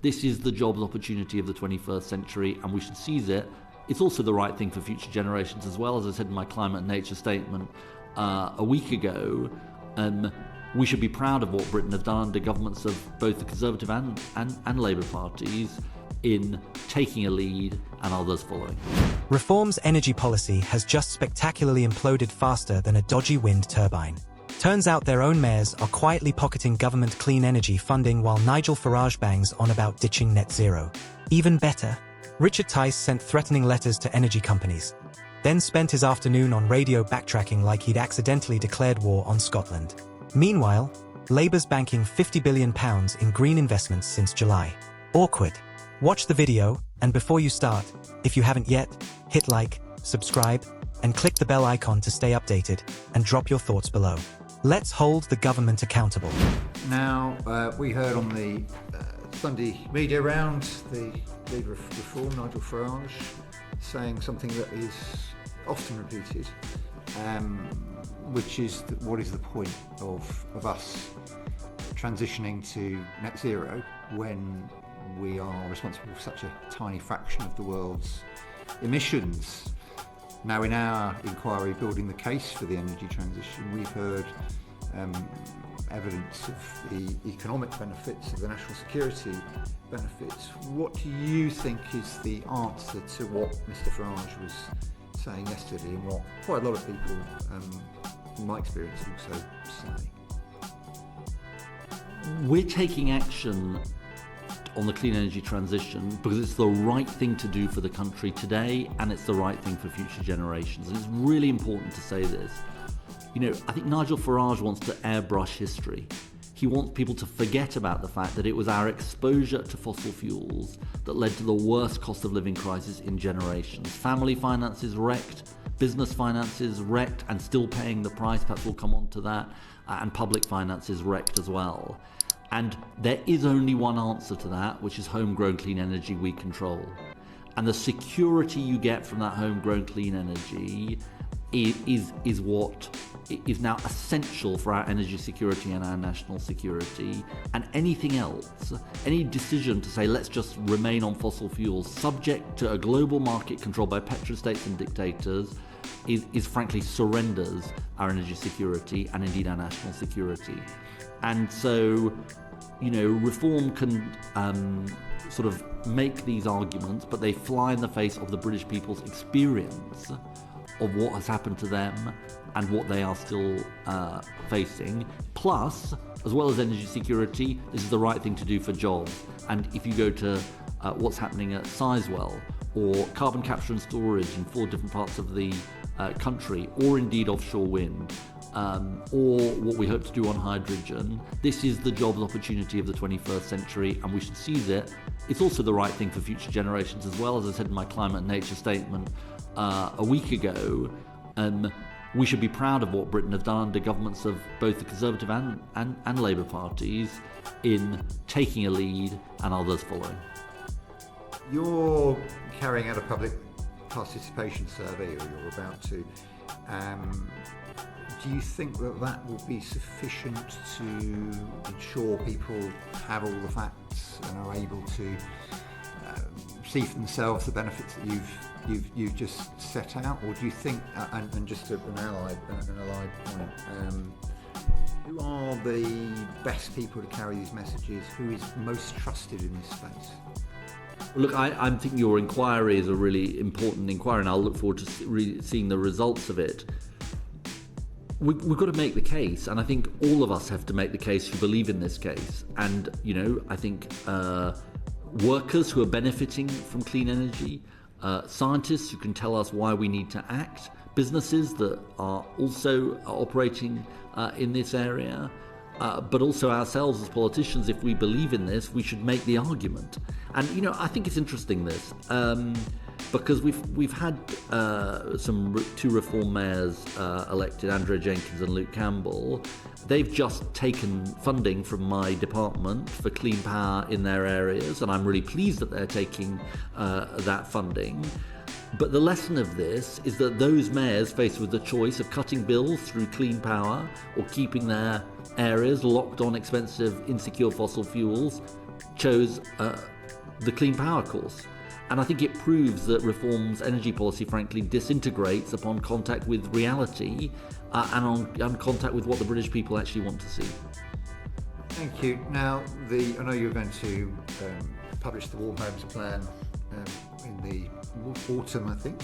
This is the jobs opportunity of the 21st century, and we should seize it. It's also the right thing for future generations as well. As I said in my climate and nature statement a week ago, we should be proud of what Britain has done under governments of both the Conservative and Labour parties in taking a lead and others following. Reform's energy policy has just spectacularly imploded faster than a dodgy wind turbine. Turns out their own mayors are quietly pocketing government clean energy funding while Nigel Farage bangs on about ditching net zero. Even better, Richard Tice sent threatening letters to energy companies, then spent his afternoon on radio backtracking like he'd accidentally declared war on Scotland. Meanwhile, Labour's banking £50 billion in green investments since July. Awkward. Watch the video, and before you start, if you haven't yet, hit like, subscribe, and click the bell icon to stay updated, and drop your thoughts below. Let's hold the government accountable. Now, we heard on the Sunday media round the leader of Reform, Nigel Farage, saying something that is often repeated, which is what is the point of us transitioning to net zero when we are responsible for such a tiny fraction of the world's emissions. Now, in our inquiry building the case for the energy transition, we've heard evidence of the economic benefits, of the national security benefits. What do you think is the answer to what Mr Farage was saying yesterday, and what quite a lot of people, in my experience, also say? We're taking action on the clean energy transition because it's the right thing to do for the country today, and it's the right thing for future generations. And it's really important to say this. I think Nigel Farage wants to airbrush history. He wants people to forget about the fact that it was our exposure to fossil fuels that led to the worst cost of living crisis in generations. Family finances wrecked, business finances wrecked and still paying the price, perhaps we'll come on to that, and public finances wrecked as well. And there is only one answer to that, which is homegrown clean energy we control. And the security you get from that homegrown clean energy is what is now essential for our energy security and our national security. And anything else, any decision to say let's just remain on fossil fuels subject to a global market controlled by petrostates and dictators is frankly surrenders our energy security and indeed our national security. And so, Reform can sort of make these arguments, but they fly in the face of the British people's experience of what has happened to them and what they are still facing. Plus, as well as energy security, this is the right thing to do for jobs. And if you go to what's happening at Sizewell, or carbon capture and storage in 4 different parts of the country, or indeed offshore wind, or what we hope to do on hydrogen, this is the jobs opportunity of the 21st century, and we should seize it. It's also the right thing for future generations as well. As I said in my climate and nature statement a week ago, we should be proud of what Britain has done under governments of both the Conservative and Labour parties in taking a lead and others following. You're carrying out a public participation survey, or you're about to. Do you think that will be sufficient to ensure people have all the facts and are able to see for themselves the benefits that you've just set out, or do you think, and just an allied point, who are the best people to carry these messages? Who is most trusted in this space? Look, I think your inquiry is a really important inquiry, and I'll look forward to seeing the results of it. We've got to make the case, and I think all of us have to make the case who believe in this case. And, I think workers who are benefiting from clean energy, scientists who can tell us why we need to act, businesses that are also operating in this area, but also ourselves as politicians. If we believe in this, we should make the argument. And, I think it's interesting this, because we've had two Reform mayors elected, Andre Jenkins and Luke Campbell. They've just taken funding from my department for clean power in their areas, and I'm really pleased that they're taking that funding. But the lesson of this is that those mayors faced with the choice of cutting bills through clean power or keeping their areas locked on expensive, insecure fossil fuels chose the clean power course. And I think it proves that Reform's energy policy, frankly, disintegrates upon contact with reality and on contact with what the British people actually want to see. Thank you. Now, I know you're going to publish the Warm Homes Plan in the autumn, I think.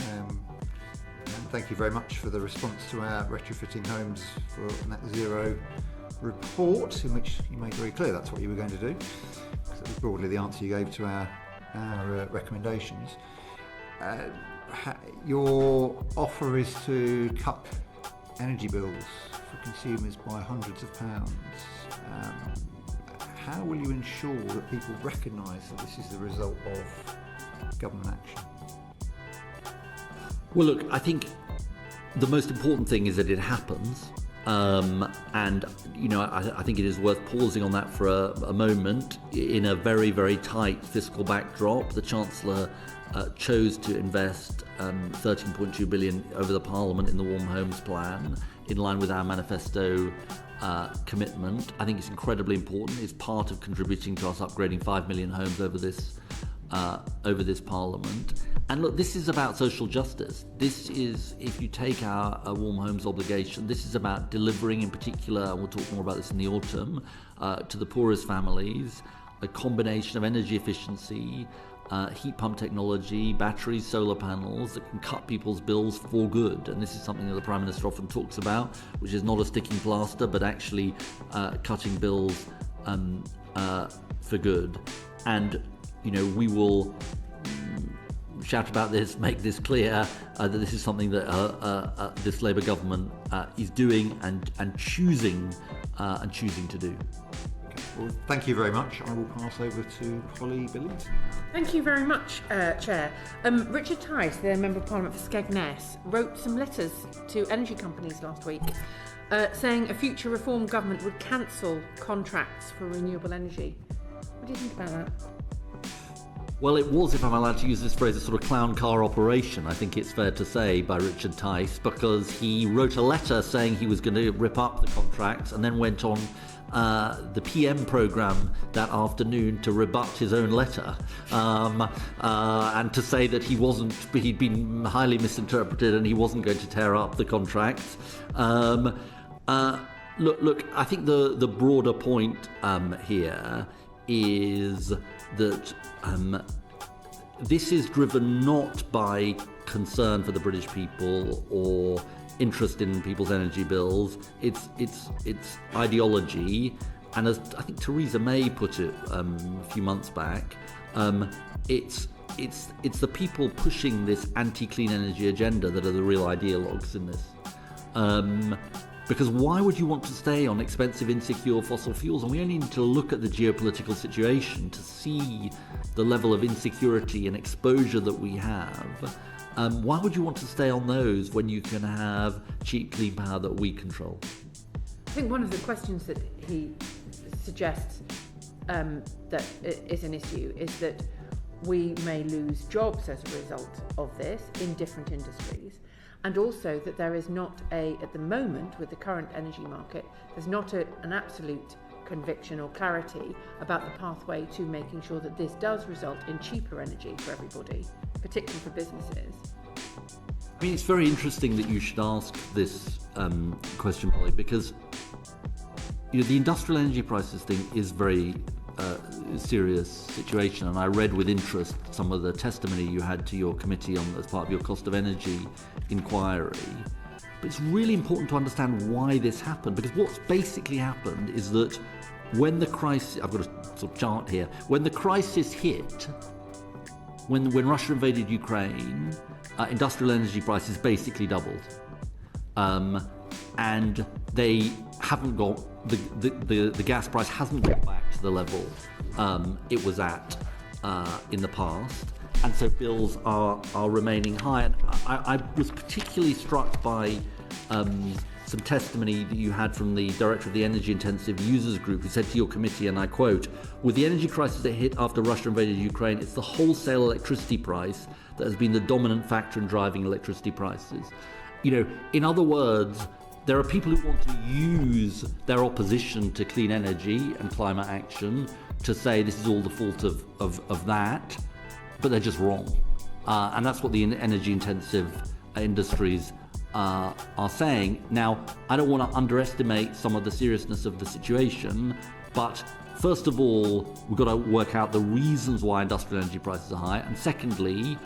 And thank you very much for the response to our retrofitting homes for net zero report, in which you made very clear that's what you were going to do. That was broadly the answer you gave to our recommendations. Your offer is to cut energy bills for consumers by hundreds of pounds. How will you ensure that people recognise that this is the result of government action? Well, look, I think the most important thing is that it happens. And, you know, I think it is worth pausing on that for a moment. In a very, very tight fiscal backdrop, the Chancellor chose to invest 13.2 billion over the Parliament in the Warm Homes Plan, in line with our manifesto commitment. I think it's incredibly important. It's part of contributing to us upgrading 5 million homes over this Parliament. And look, this is about social justice. This is, if you take our Warm Homes obligation, this is about delivering in particular, and we'll talk more about this in the autumn, to the poorest families, a combination of energy efficiency, heat pump technology, batteries, solar panels that can cut people's bills for good. And this is something that the Prime Minister often talks about, which is not a sticking plaster, but actually cutting bills for good. And, you know, we will shout about this, make this clear, that this is something that this Labour government is doing and choosing to do. Well, thank you very much. I will pass over to Polly Billington. Thank you very much, Chair. Richard Tice, the Member of Parliament for Skegness, wrote some letters to energy companies last week saying a future Reform government would cancel contracts for renewable energy. What do you think about that? Well, it was, if I'm allowed to use this phrase, a sort of clown car operation, I think it's fair to say, by Richard Tice, because he wrote a letter saying he was going to rip up the contracts and then went on the PM programme that afternoon to rebut his own letter and to say that he'd been highly misinterpreted and he wasn't going to tear up the contracts. Look, I think the broader point here is that this is driven not by concern for the British people or interest in people's energy bills. It's ideology, and as I think Theresa May put it a few months back, it's the people pushing this anti-clean energy agenda that are the real ideologues in this. Because why would you want to stay on expensive, insecure fossil fuels? And we only need to look at the geopolitical situation to see the level of insecurity and exposure that we have. Why would you want to stay on those when you can have cheap, clean power that we control? I think one of the questions that he suggests that is an issue is that we may lose jobs as a result of this in different industries. And also that there is not at the moment, with the current energy market, there's not an absolute conviction or clarity about the pathway to making sure that this does result in cheaper energy for everybody, particularly for businesses. I mean, it's very interesting that you should ask this question, Polly, because the industrial energy prices thing is very serious situation, and I read with interest some of the testimony you had to your committee as part of your cost of energy inquiry. But it's really important to understand why this happened, because what's basically happened is that when the crisis, I've got a sort of chart here, when the crisis hit, when Russia invaded Ukraine, industrial energy prices basically doubled, and they haven't got the gas price hasn't got back to the level it was at in the past, and so bills are remaining high. And I was particularly struck by some testimony that you had from the director of the Energy Intensive Users Group, who said to your committee, and I quote, "With the energy crisis that hit after Russia invaded Ukraine, it's the wholesale electricity price that has been the dominant factor in driving electricity prices." In other words, there are people who want to use their opposition to clean energy and climate action to say this is all the fault of that, but they're just wrong. And that's what the energy-intensive industries are saying. Now, I don't want to underestimate some of the seriousness of the situation, but first of all, we've got to work out the reasons why industrial energy prices are high, and secondly,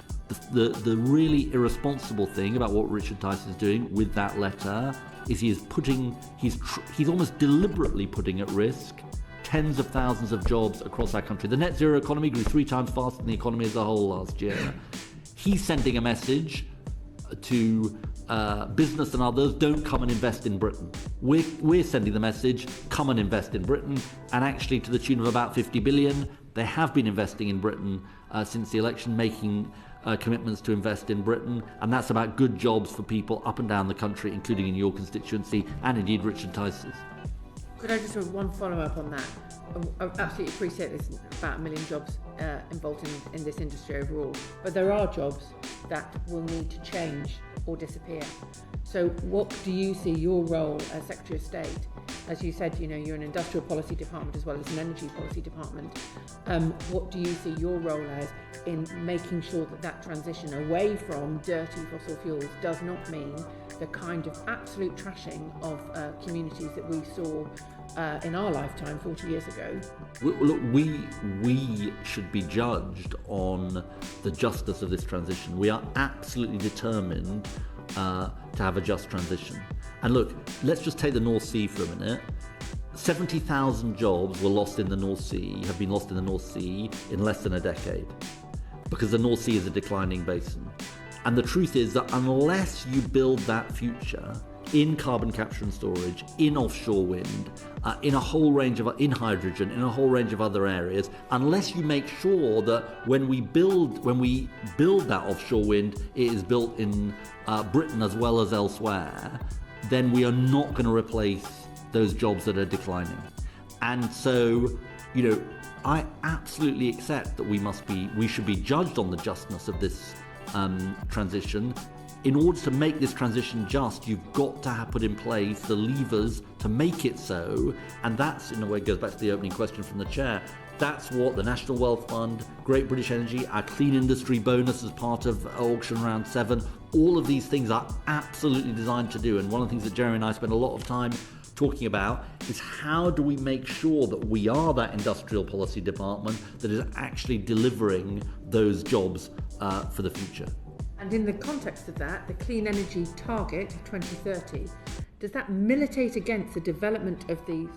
the really irresponsible thing about what Richard Tice is doing with that letter is he's almost deliberately putting at risk tens of thousands of jobs across our country. The net zero economy grew 3 times faster than the economy as a whole last year. He's sending a message to business and others, don't come and invest in Britain. We're sending the message, come and invest in Britain, and actually to the tune of about 50 billion. They have been investing in Britain since the election, making commitments to invest in Britain, and that's about good jobs for people up and down the country, including in your constituency, and indeed Richard Tice's. Could I just have one follow-up on that? I absolutely appreciate there's about 1 million jobs involved in this industry overall, but there are jobs that will need to change or disappear. So what do you see your role as Secretary of State? As you said, you're an industrial policy department as well as an energy policy department. What do you see your role as in making sure that transition away from dirty fossil fuels does not mean the kind of absolute trashing of communities that we saw in our lifetime 40 years ago? Look, we should be judged on the justice of this transition. We are absolutely determined to have a just transition. And look, let's just take the North Sea for a minute. 70,000 jobs were lost in the North Sea, have been lost in the North Sea in less than a decade, because the North Sea is a declining basin. And the truth is that unless you build that future in carbon capture and storage, in offshore wind, in hydrogen, in a whole range of other areas, unless you make sure that when we build that offshore wind, it is built in Britain as well as elsewhere, then we are not going to replace those jobs that are declining. And so, I absolutely accept that we should be judged on the justness of this transition. In order to make this transition just, you've got to put in place the levers to make it so, and that's, in a way, goes back to the opening question from the chair. That's what the National Wealth Fund, Great British Energy, our clean industry bonus as part of auction round 7, all of these things are absolutely designed to do. And one of the things that Jeremy and I spend a lot of time talking about is how do we make sure that we are that industrial policy department that is actually delivering those jobs for the future. And in the context of that, the clean energy target of 2030, does that militate against the development of the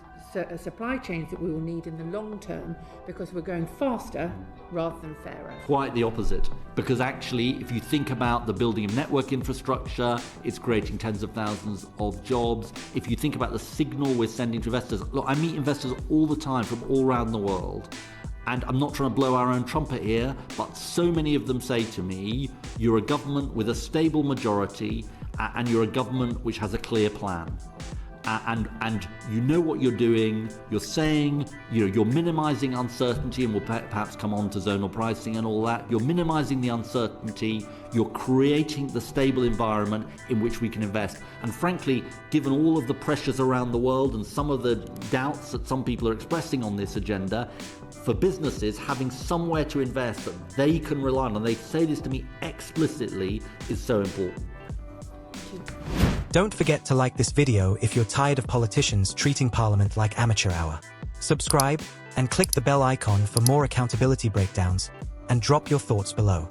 supply chains that we will need in the long term because we're going faster rather than fairer? Quite the opposite, because actually if you think about the building of network infrastructure, it's creating tens of thousands of jobs. If you think about the signal we're sending to investors, look, I meet investors all the time from all around the world. And I'm not trying to blow our own trumpet here, but so many of them say to me, you're a government with a stable majority and you're a government which has a clear plan. And you know what you're doing. You're saying, you're minimizing uncertainty, and we'll perhaps come on to zonal pricing and all that. You're minimizing the uncertainty. You're creating the stable environment in which we can invest. And frankly, given all of the pressures around the world and some of the doubts that some people are expressing on this agenda, for businesses, having somewhere to invest that they can rely on, and they say this to me explicitly, is so important. Don't forget to like this video if you're tired of politicians treating Parliament like amateur hour. Subscribe and click the bell icon for more accountability breakdowns, and drop your thoughts below.